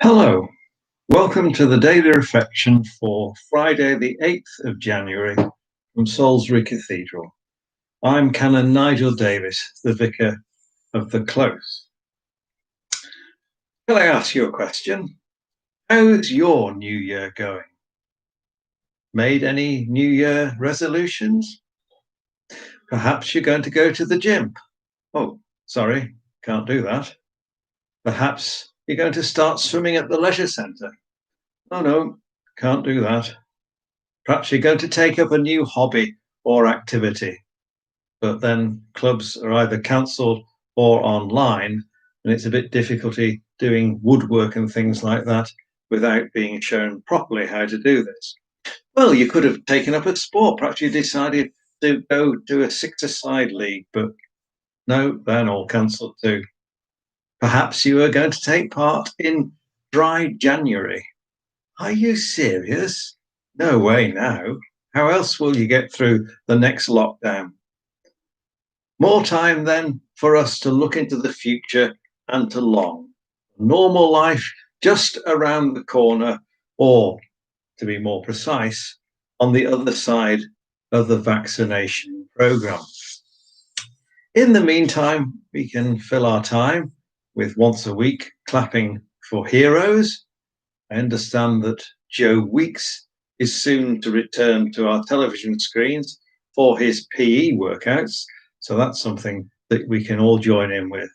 Hello, welcome to the daily reflection for Friday, the 8th of January from Salisbury Cathedral. I'm Canon Nigel Davies, the Vicar of the Close. Can I ask you a question? How's your new year going? Made any New Year resolutions? Perhaps you're going to go to the gym. Oh, sorry, can't do that. Perhaps you're going to start swimming at the leisure centre. Oh no, can't do that. Perhaps you're going to take up a new hobby or activity, but then clubs are either cancelled or online, and it's a bit difficulty doing woodwork and things like that without being shown properly how to do this. Well, you could have taken up a sport. Perhaps you decided to go do a six-a-side league, but no, they're all cancelled too. Perhaps you are going to take part in Dry January. Are you serious? No way now. How else will you get through the next lockdown? More time then for us to look into the future and to long. Normal life just around the corner, or to be more precise, on the other side of the vaccination program. In the meantime, we can fill our time with once a week clapping for heroes. I understand that Joe Weeks is soon to return to our television screens for his PE workouts. So that's something that we can all join in with.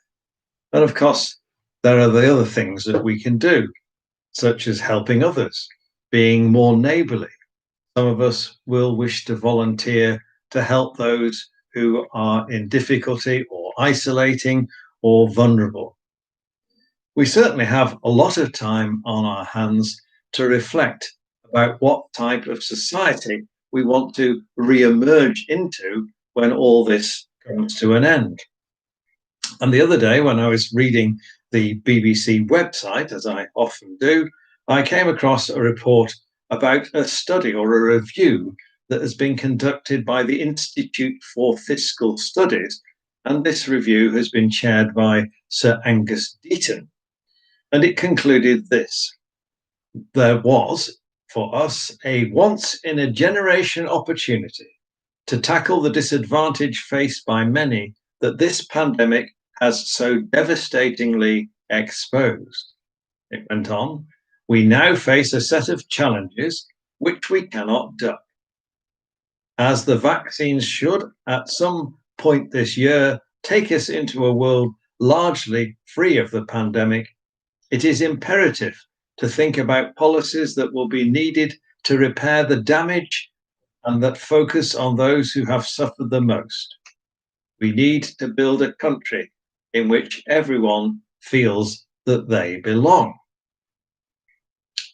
And of course, there are the other things that we can do, such as helping others, being more neighbourly. Some of us will wish to volunteer to help those who are in difficulty or isolating or vulnerable. We certainly have a lot of time on our hands to reflect about what type of society we want to re-emerge into when all this comes to an end. And the other day, when I was reading the BBC website, as I often do, I came across a report about a study or a review that has been conducted by the Institute for Fiscal Studies. And this review has been chaired by Sir Angus Deaton. And it concluded this: there was, for us, a once-in-a-generation opportunity to tackle the disadvantage faced by many that this pandemic has so devastatingly exposed. It went on, we now face a set of challenges which we cannot duck. As the vaccines should, at some point this year, take us into a world largely free of the pandemic, it is imperative to think about policies that will be needed to repair the damage and that focus on those who have suffered the most. We need to build a country in which everyone feels that they belong.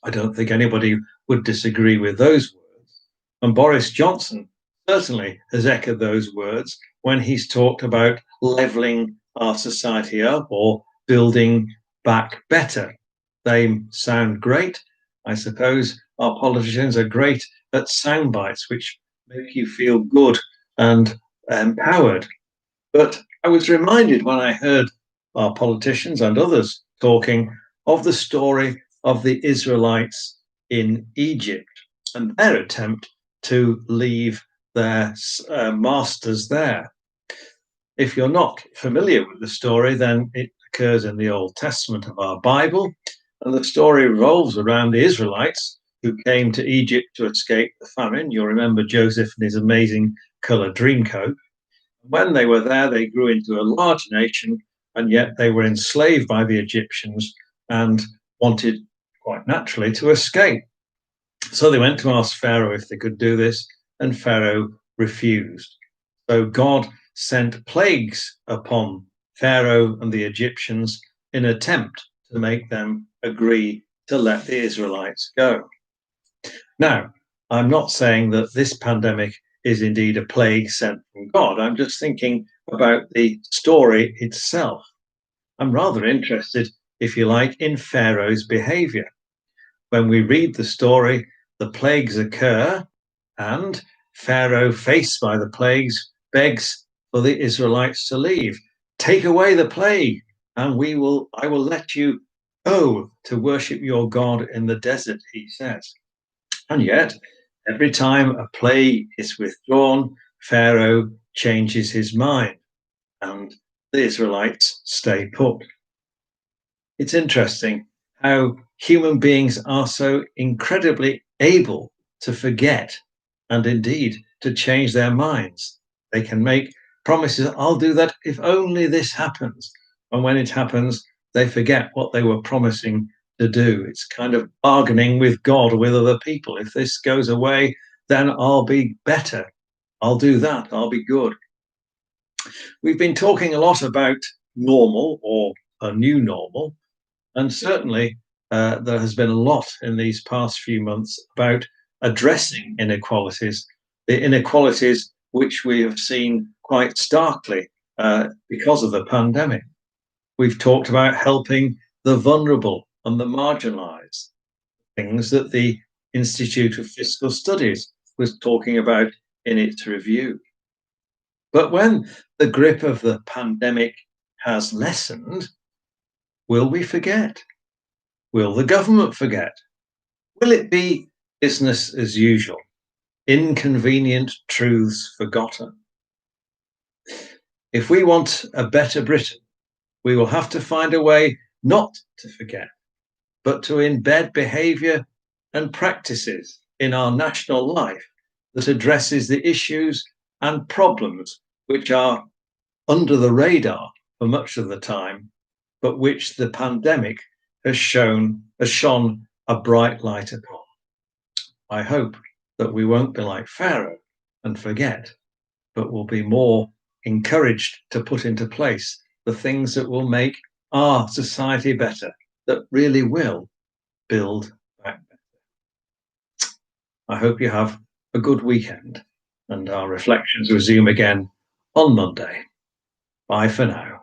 I don't think anybody would disagree with those words. And Boris Johnson certainly has echoed those words when he's talked about levelling our society up or building back better. They sound great. I suppose our politicians are great at sound bites, which make you feel good and empowered. But I was reminded when I heard our politicians and others talking of the story of the Israelites in Egypt and their attempt to leave their masters there. If you're not familiar with the story, then it occurs in the Old Testament of our Bible, and the story revolves around the Israelites who came to Egypt to escape the famine. You'll remember Joseph and his amazing colour dream coat. When they were there, they grew into a large nation, and yet they were enslaved by the Egyptians and wanted, quite naturally, to escape. So they went to ask Pharaoh if they could do this, and Pharaoh refused. So God sent plagues upon Pharaoh and the Egyptians in an attempt to make them agree to let the Israelites go. Now, I'm not saying that this pandemic is indeed a plague sent from God. I'm just thinking about the story itself. I'm rather interested, if you like, in Pharaoh's behavior. When we read the story, the plagues occur, and Pharaoh, faced by the plagues, begs for the Israelites to leave. Take away the plague, and I will let you Oh, to worship your God in the desert, he says. And yet, every time a plague is withdrawn, Pharaoh changes his mind and the Israelites stay put. It's interesting how human beings are so incredibly able to forget and indeed to change their minds. They can make promises, I'll do that if only this happens. And when it happens, they forget what they were promising to do. It's kind of bargaining with God or with other people. If this goes away, then I'll be better. I'll do that. I'll be good. We've been talking a lot about normal or a new normal. And certainly, there has been a lot in these past few months about addressing inequalities, the inequalities which we have seen quite starkly because of the pandemic. We've talked about helping the vulnerable and the marginalized, things that the Institute of Fiscal Studies was talking about in its review. But when the grip of the pandemic has lessened, will we forget? Will the government forget? Will it be business as usual? Inconvenient truths forgotten? If we want a better Britain, we will have to find a way not to forget, but to embed behaviour and practices in our national life that addresses the issues and problems which are under the radar for much of the time, but which the pandemic has shone a bright light upon. I hope that we won't be like Pharaoh and forget, but will be more encouraged to put into place the things that will make our society better, that really will build back better. I hope you have a good weekend, and our reflections resume again on Monday. Bye for now.